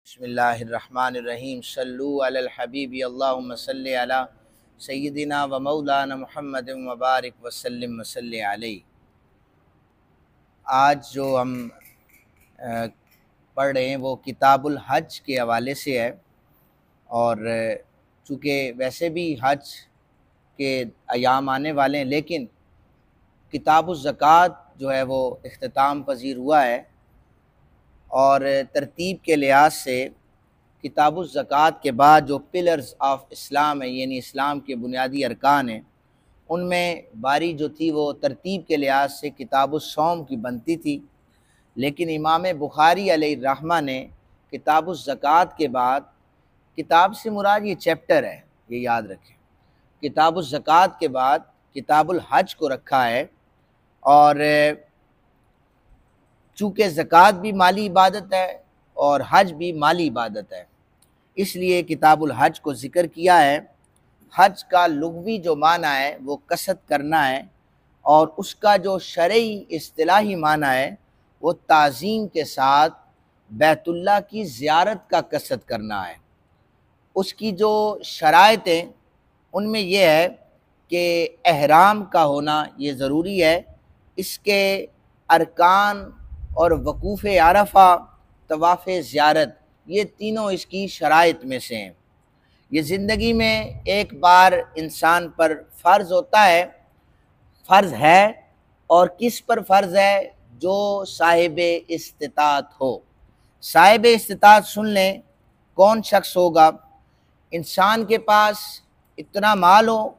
बिस्मिल्लाहिर्रहमानिर्रहीम सल्लु अलल हबीबी अल्लाहुम्मा सल्लि अला सय्यिदिना व मौलाना मुहम्मदिन व बारिक व सल्लिम व सल्लि अलैहि। आज जो हम पढ़ रहे हैं वो किताबुल हज के हवाले से है, और चूँकि वैसे भी हज के अयाम आने वाले हैं, लेकिन किताबुल ज़कात जो है वो इख्तिताम पज़ीर हुआ है, और तरतीब के लिहाज से किताबुल ज़कात के बाद जो पिलर्स ऑफ इस्लाम है, यानी इस्लाम के बुनियादी अरकान हैं, उनमें बारी जो थी वो तरतीब के लिहाज से किताबुल सौम की बनती थी। लेकिन इमाम बुखारी अलैहिर्रहमा ने किताबुल ज़कात के बाद, किताब से मुराद ये चैप्टर है, ये याद रखें, किताबुल ज़कात के बाद किताबुल हज को रखा है। और चूँकि ज़कात भी माली इबादत है और हज भी माली इबादत है, इसलिए किताबुल हज को ज़िक्र किया है। हज का लुग़वी जो माना है वो कसद करना है, और उसका जो शरई इस्तिलाही माना है वो ताज़ीम के साथ बैतुल्लाह की ज़ियारत का कसद करना है। उसकी जो शराइतें उनमें यह है कि एहराम का होना ये ज़रूरी है, इसके अरकान और वकूफ़ अरफ़ा, तवाफ़ ज़ियारत, ये तीनों इसकी शराइत में से हैं। ये ज़िंदगी में एक बार इंसान पर फ़र्ज़ होता है, फ़र्ज़ है, और किस पर फ़र्ज़ है? जो साहिब इस्तिताअत हो। साहिब इस्तिताअत सुन लें, कौन शख्स होगा? इंसान के पास इतना माल हो,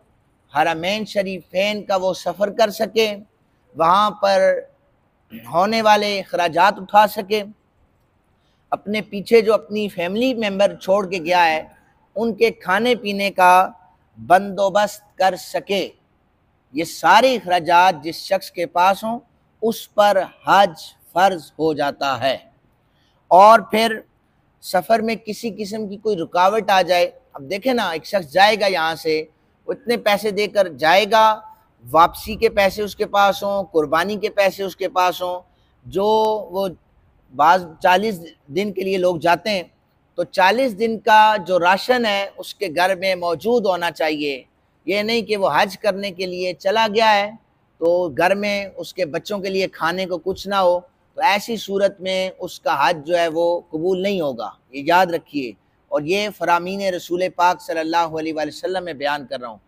हरमैन शरीफैन का वो सफ़र कर सके, वहाँ पर होने वाले अखराजात उठा सके, अपने पीछे जो अपनी फैमिली मेंबर छोड़ के गया है उनके खाने पीने का बंदोबस्त कर सके। ये सारे अखराजात जिस शख्स के पास हों उस पर हज फ़र्ज़ हो जाता है। और फिर सफ़र में किसी किस्म की कोई रुकावट आ जाए, अब देखें ना, एक शख्स जाएगा यहाँ से, वो इतने पैसे देकर जाएगा, वापसी के पैसे उसके पास हों, कुर्बानी के पैसे उसके पास हों, जो वो बाज़ 40 दिन के लिए लोग जाते हैं, तो 40 दिन का जो राशन है उसके घर में मौजूद होना चाहिए। ये नहीं कि वो हज करने के लिए चला गया है तो घर में उसके बच्चों के लिए खाने को कुछ ना हो, तो ऐसी सूरत में उसका हज जो है वो कबूल नहीं होगा, ये याद रखिए। और ये फ़रामीन रसूल पाक सल्लल्लाहु अलैहि वसल्लम में बयान कर रहा हूँ।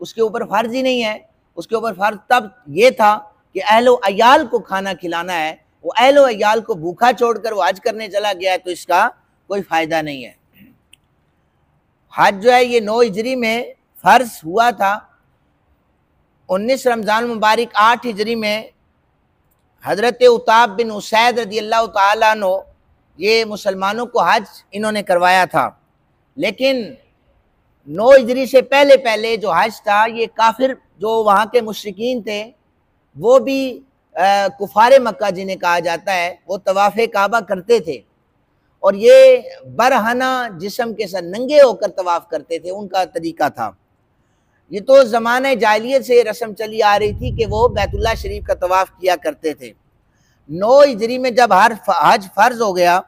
उसके ऊपर फ़र्ज़ ही नहीं है, उसके ऊपर फ़र्ज़ तब ये था कि अहलो अयाल को खाना खिलाना है, वो अहलो अयाल को भूखा छोड़कर वो हज करने चला गया है, तो इसका कोई फ़ायदा नहीं है। हज जो है ये 9 हिजरी में फ़र्ज़ हुआ था। 19 रमज़ान मुबारक 8 हिजरी में हज़रत उताब बिन उसैद रज़ियल्लाहु ताला अन्हु, ये मुसलमानों को हज इन्होंने करवाया था। लेकिन 9 हिजरी से पहले पहले जो हज था, ये काफिर जो वहाँ के मुशरिकीन थे, वो भी कुफारे मक्का जिन्हें कहा जाता है, वो तवाफ़े काबा करते थे, और ये बरहना जिस्म के साथ नंगे होकर तवाफ़ करते थे, उनका तरीका था। ये तो ज़माने जाहिलियत से रस्म चली आ रही थी कि वो बैतुल्लाह शरीफ का तवाफ़ किया करते थे। 9 हिजरी में जब हज फ़र्ज़ हो गया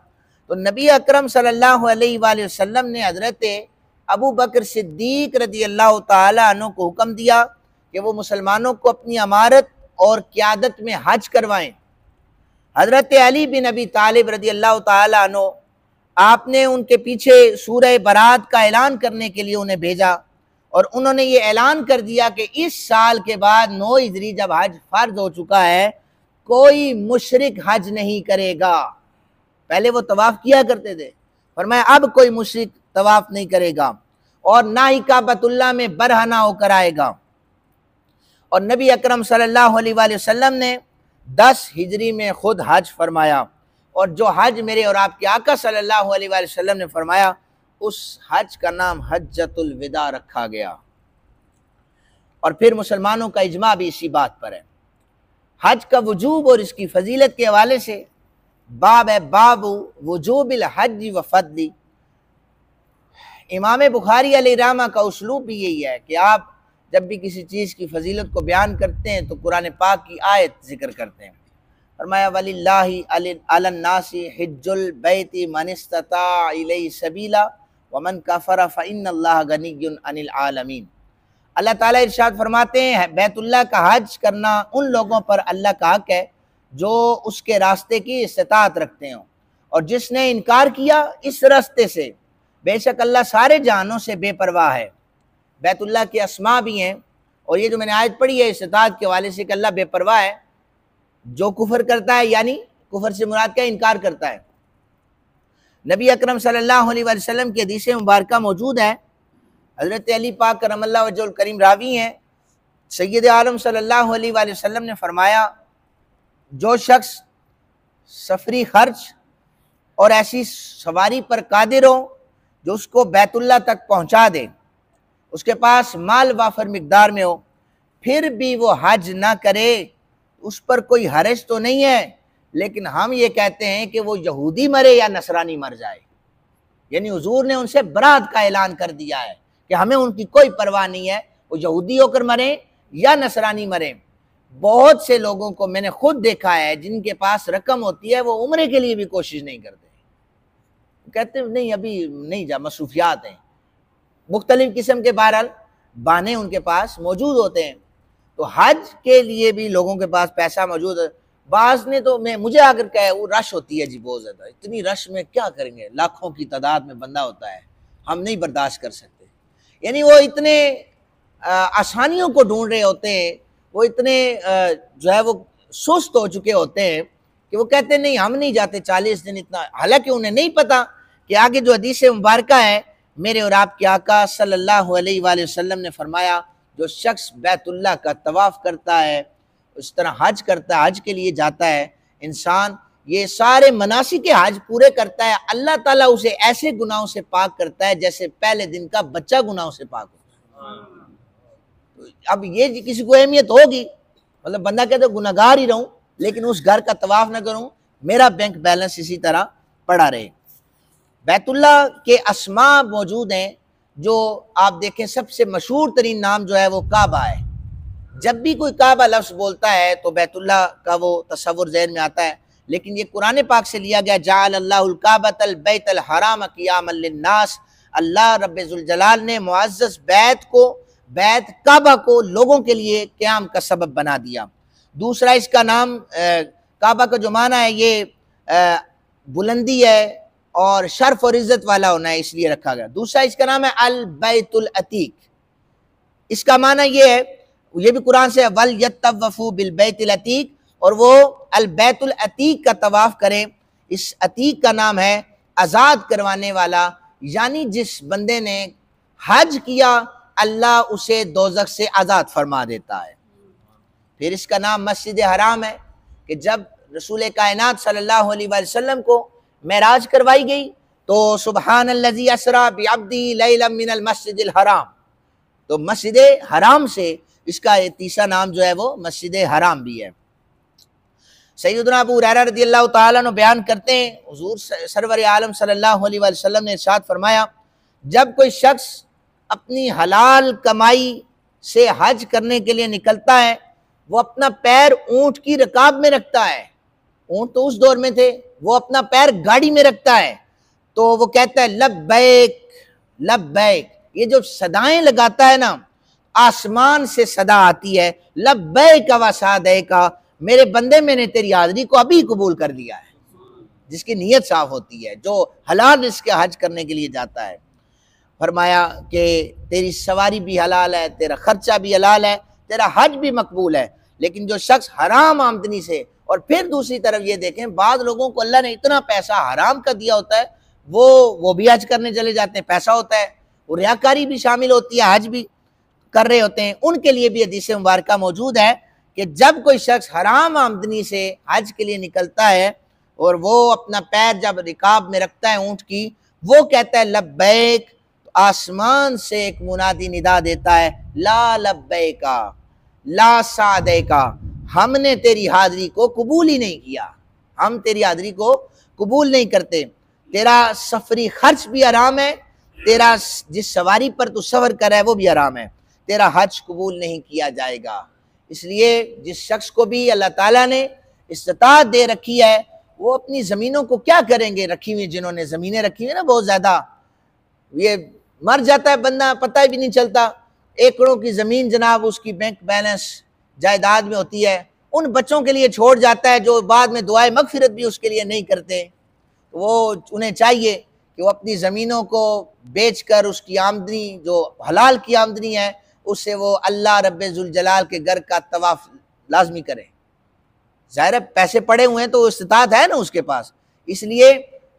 तो नबी अकरम सल्लल्लाहु अलैहि वसल्लम ने हज़रत अबू बकर सिद्दीक़ रज़ियल्लाहु ताला अन्हु को हुक्म दिया कि वो मुसलमानों को अपनी अमारत और क़यादत में हज करवाएं। हज़रत अली बिन अबी तालिब रज़ियल्लाहु ताला अन्हु, आपने उनके पीछे सूरह बरात का ऐलान करने के लिए उन्हें भेजा, और उन्होंने ये ऐलान कर दिया कि इस साल के बाद 9 हिजरी जब हज फ़र्ज़ हो चुका है, कोई मुशरिक हज नहीं करेगा। पहले वो तवाफ़ किया करते थे, फरमाया अब कोई मुशरिक तवाफ़ नहीं करेगा, और ना ही काबतुल्लाह में बरहना होकर आएगा। और नबी अकरम सल्लल्लाहु अलैहि वसल्लम ने 10 हिजरी में खुद हज फरमाया, और जो हज मेरे और आपके आका सल्लल्लाहु अलैहि वसल्लम ने फरमाया, उस हज का नाम हज्जतुल विदा रखा गया। और फिर मुसलमानों का इजमा भी इसी बात पर है। हज का वजूब और इसकी फजीलत के हवाले से बाब है, बाबू वजूबिल हज व फदली। इमाम बुखारी अलैहिर्रहमा का उसलूब भी यही है कि आप जब भी किसी चीज़ की फजीलत को बयान करते हैं तो कुरान पाक की आयत जिक्र करते हैं। फरमाया वलिल्लाहि अलन्नासि हिज्जुल बैति मन इस्तता इलैहि सबीला वमन कफर फइन्नल्लाह गनिय्युन अनिल आलमीन। अल्लाह ताला इरशाद फरमाते हैं बैतुल्लाह का हज करना उन लोगों पर अल्लाह का हक है जो उसके रास्ते की इस्तिताअत रखते हो, और जिसने इनकार किया इस रास्ते से बेशक अल्लाह सारे जहानों से बेपरवाह है। बैतुल्लाह के अस्मा भी हैं, और ये जो मैंने आयत पढ़ी है इस्तिताअत के हवाले से कि अल्लाह बेपरवाह है। जो कुफर करता है, यानी कुफर से मुराद क्या, इनकार करता है। नबी अकरम सल्लल्लाहु अलैहि वसल्लम की हदीस मुबारका मौजूद है। हज़रत अली पाक करमल्लाहु वजहुल करीम रावी हैं। सैयद आलम सल्लल्लाहु अलैहि वसल्लम ने फरमाया, जो शख्स सफरी खर्च और ऐसी सवारी पर कादिर हो जो उसको बैतुल्लाह तक पहुंचा दे, उसके पास माल वाफर मिकदार में हो, फिर भी वो हज ना करे, उस पर कोई हरज तो नहीं है, लेकिन हम ये कहते हैं कि वो यहूदी मरे या नसरानी मर जाए। यानी हुजूर ने उनसे बरात का ऐलान कर दिया है कि हमें उनकी कोई परवाह नहीं है, वो यहूदी होकर मरे या नसरानी मरे। बहुत से लोगों को मैंने खुद देखा है जिनके पास रकम होती है वो उम्रे के लिए भी कोशिश नहीं करते, कहते नहीं अभी नहीं जा, मसरूफियात हैं, मुख्तलिफ किस्म के बहरहाल बहाने उनके पास मौजूद होते हैं। तो हज के लिए भी लोगों के पास पैसा मौजूद है। बाज ने तो मुझे आकर कहा वो रश होती है जी बहुत ज़्यादा, इतनी रश में क्या करेंगे, लाखों की तादाद में बंदा होता है, हम नहीं बर्दाश्त कर सकते। यानी वो इतने आसानियों को ढूंढ रहे होते हैं, वो इतने जो है वो सुस्त हो चुके होते हैं कि वो कहते नहीं हम नहीं जाते 40 दिन इतना। हालांकि उन्हें नहीं पता कि आगे जो हदीस मुबारका है मेरे और आपके आका सल्लल्लाहु अलैहि वसल्लम ने फरमाया, जो शख्स बैतुल्लाह का तवाफ़ करता है, उस तरह हज करता है, हज के लिए जाता है इंसान, ये सारे मनासिक के हज पूरे करता है, अल्लाह ताला उसे ऐसे गुनाहों से पाक करता है जैसे पहले दिन का बच्चा गुनाहों से पाक होता है। अब ये किसी को अहमियत होगी, मतलब बंदा कहते गुनाहगार ही रहूं लेकिन उस घर का तवाफ ना करूं, मेरा बैंक बैलेंस इसी तरह पड़ा रहे। बैतुल्लाह के अस्मा मौजूद हैं, जो आप देखें सबसे मशहूर तरीन नाम जो है वो काबा है। जब भी कोई काबा लफ्ज़ बोलता है तो बैतुल्लाह का वो तस्वुर ज़हन में आता है, लेकिन ये कुरान पाक से लिया गया। जाअलल्लाहुल काबतल बैतल हराम क़ियामल लिन्नास, अल्लाह रब्बुल जलाल ने मुअज़्ज़ज़ बैत काबा को लोगों के लिए क़याम का सबब बना दिया। दूसरा इसका नाम काबा का जो माना है ये बुलंदी है और शर्फ और इज्जत वाला होना है, इसलिए रखा गया। दूसरा इसका नाम है अल बैतुल अतीक, इसका माना ये है, ये भी कुरान से, वल यतवफ़ू बिल बैतिल अतीक, और वो अल बैतुल अतीक का तवाफ करें। इस अतीक का नाम है आज़ाद करवाने वाला, यानी जिस बंदे ने हज किया अल्लाह उसे दोज़ख से आज़ाद फरमा देता है। फिर इसका नाम मस्जिद हराम है कि जब रसूल कायनात सल्लल्लाहु अलैहि वसल्लम को मेराज करवाई गई तो सुबहानल्लज़ी अस्रा बिअब्दी लैलन मिनल मस्जिदिल हराम, तो मस्जिद हराम से इसका तीसरा नाम जो है वो मस्जिद हराम भी है। सैयदना अबू हुरैरा रज़ियल्लाहु ताला अन्हु बयान करते हैं, हुज़ूर सरवर आलम सल्लल्लाहु अलैहि वसल्लम ने इरशाद फरमाया, जब कोई शख्स अपनी हलाल कमाई से हज करने के लिए निकलता है, वो अपना पैर ऊंट की रकाब में रखता है। ऊंट तो उस दौर में थे, वो अपना पैर गाड़ी में रखता है, तो वो कहता है लब्बैक लब्बैक। ये जो सदाएं लगाता है ना, आसमान से सदा आती है, लब्बैक व सअदैका, मेरे बंदे मैंने तेरी हाज़िरी को अभी कबूल कर लिया है। जिसकी नीयत साफ होती है, जो हलाल रिज़्क़ के हज करने के लिए जाता है। फरमाया कि तेरी सवारी भी हलाल है, तेरा खर्चा भी हलाल है, तेरा हज भी मकबूल है। लेकिन जो शख्स हराम आमदनी से, और फिर दूसरी तरफ ये देखें, बाद लोगों को अल्लाह ने इतना पैसा हराम का दिया होता है, वो भी हज करने चले जाते हैं, पैसा होता है, और रियाकारी भी शामिल होती है, हज भी कर रहे होते हैं। उनके लिए भी हदीस मुबारका मौजूद है कि जब कोई शख्स हराम आमदनी से हज के लिए निकलता है और वो अपना पैर जब रिकाब में रखता है ऊँट की, वो कहता है लब्बैक, तो आसमान से एक मुनादी निदा देता है, ला लब्बैका ला सादैका, हमने तेरी हाज़िरी को कबूल ही नहीं किया, हम तेरी हाज़िरी को कबूल नहीं करते। तेरा सफरी खर्च भी हराम है, तेरा जिस सवारी पर तू सफ़र कर रहा है वो भी हराम है, तेरा हज कबूल नहीं किया जाएगा। इसलिए जिस शख्स को भी अल्लाह ताला ने इस्तात दे रखी है, वो अपनी ज़मीनों को क्या करेंगे? रखी हुई जिन्होंने ज़मीनें रखी हुई ना बहुत ज़्यादा, ये मर जाता है बंदा, पता भी नहीं चलता, एकड़ों की ज़मीन जनाब उसकी बैंक बैलेंस जायदाद में होती है, उन बच्चों के लिए छोड़ जाता है जो बाद में दुआए मगफिरत भी उसके लिए नहीं करते। वो उन्हें चाहिए कि वो अपनी ज़मीनों को बेचकर उसकी आमदनी जो हलाल की आमदनी है उससे वो अल्लाह रब्बे जुल जलाल के घर का तवाफ लाजमी करें। ज़ाहिर है पैसे पड़े हुए हैं तो इस्तात है ना उसके पास, इसलिए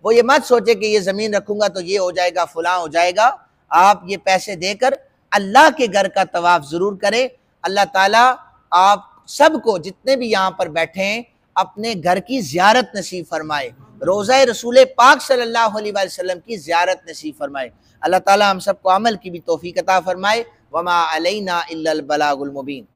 वो ये मत सोचे कि ये ज़मीन रखूंगा तो ये हो जाएगा फलां हो जाएगा। आप ये पैसे देकर अल्लाह के घर का तवाफ ज़रूर करें। अल्लाह ताला आप सबको जितने भी यहाँ पर बैठे हैं अपने घर की ज़ियारत नसीब फरमाए, रोज़ा रसूल पाक सल्लल्लाहु अलैहि वसल्लम की ज़ियारत नसीब फरमाए। अल्लाह ताला हम सबको अमल की भी तौफीक अता फरमाए। वमा अलैना इल्लल बलागुल मुबीन।